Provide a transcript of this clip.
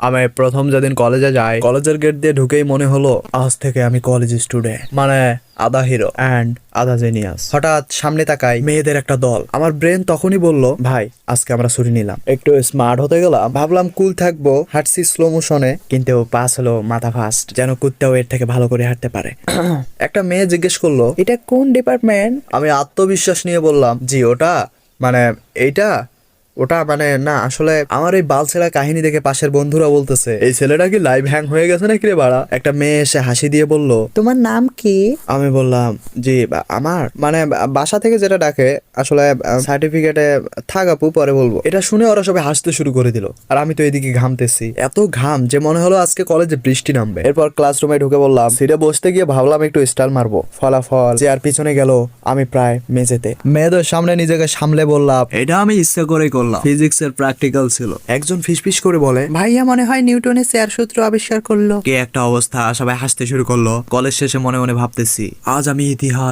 আমি প্রথম যেদিন কলেজে যাই, কলেজের গেট দিয়ে ঢুকেই মনে হলো আজ থেকে আমি কলেজ স্টুডেন্ট, মানে আধা হিরো অ্যান্ড আধা জিনিয়াস। হঠাৎ সামনে তাকাই, মেয়েদের একটা দল। আমার ব্রেন তখনই বলল, ভাই আজকে আমরা ছুটি নিলাম, একটু স্মার্ট হতে গেলাম। ভাবলাম কুল থাকবো, হাঁটছি স্লো মোশনে, কিন্তু পাস হলো মাথা ফাস্ট, যেন কুত্তাও এর থেকে ভালো করে হাঁটতে পারে। একটা মেয়ে জিজ্ঞেস করলো, এটা কোন ডিপার্টমেন্ট? আমি আত্মবিশ্বাস নিয়ে বললাম, জি ওটা মানে এইটা ওটা মানে না, আসলে আমার এই বালছেড়া কাহিনী দেখে পাশের বন্ধুরা বলতেছে, এই ছেলেটা কি লাইভ হ্যাং হয়ে গেছে নাকি রে বাড়া। একটা মেয়ে এসে হাসি দিয়ে বলল, তোমার নাম কি? আমি বললাম, জি আমার মানে বাসা থেকে যেটা ডাকে, আসলে সার্টিফিকেটে থাক আপু, পরে বলবো। এটা শুনে ওরা সবাই হাসতে শুরু করে দিল, আর আমি তো এদিকে ঘামতেছি, এত ঘাম যে মনে হলো আজকে কলেজে বৃষ্টি নামবে। এরপর ক্লাসরুমে ঢুকে বললাম, সিটে বসতে গিয়ে ভাবলাম একটু স্টাইল মারবো। ফলাফল যে আর পিছনে গেল, আমি প্রায় মেঝেতে। মেয়েদের সামনে নিজেকে সামলে বললাম, এটা আমি ইচ্ছা করে করলাম, ফিজিক্সের প্র্যাকটিক্যাল ছিল। একজন ফিসফিস করে বলে, ভাইয়া মনে হয় নিউটনের চেয়ার সূত্র আবিষ্কার করলো। কে একটা অবস্থা, সবাই হাসতে শুরু করলো। কলেজ শেষে মনে মনে ভাবতেছি, আজ আমি ইতিহাস